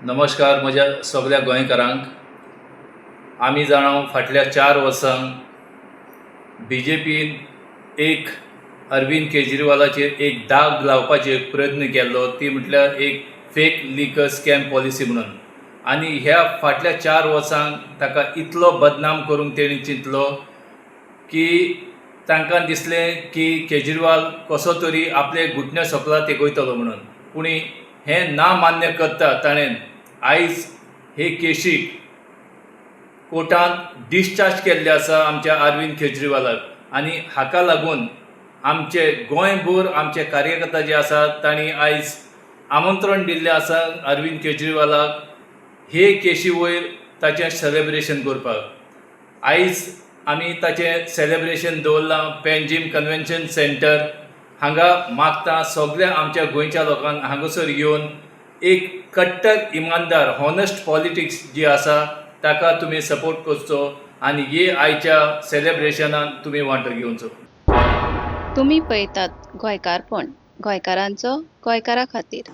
नमस्कार म्हज्या सगळ्या गोंयकारांक। आमी जाणा फाटल्या 4 वर्सांक BJPन एक अरविंद केजरीवालाचेर एक दाग लावपाचे प्रयत्न केल्लो, ती म्हटल्यार एक फेक लिकर स्कॅम पॉलिसी म्हणून। आनी ह्या फाटल्या 4 वर्सांक ताका इतलो बदनाम करूंक तेणी चिंतलो की तांकां दिसलें की केजरीवाल कसो तरी आपले घुटणे सकला तेगयतलो म्हणून। पूण हें ना मान्य करता ताणें आयज हे केशीक कोर्टान डिस्चार्ज केल्ले आसा आमच्या अरविंद केजरीवालाक। आनी हाका लागून आमचे गोंयभर आमचे कार्यकर्ता जे आसात तांणी आयज आमंत्रण दिल्लें आसा अरविंद केजरीवालाक हे केशी वयर ताचें सेलेब्रेशन करपाक। आयज आमी ताचें सेलेब्रेशन दवरलां पेनजीम कन्वेंशन सेंटर हांगा। मागता सगळ्या आमच्या गोंयच्या लोकांक हांगासर येवन एक कट्टर इमानदार हॉनेस्ट पॉलिटिक्स जी आसा ताका तुमी सपोर्ट करचो आनी हे आयच्या सेलेब्रेशनान तुमी वांटो घेवचो। तुम्ही पळयतात गोंयकारपण, गोंयकारांचो गोंयकारा खातीर।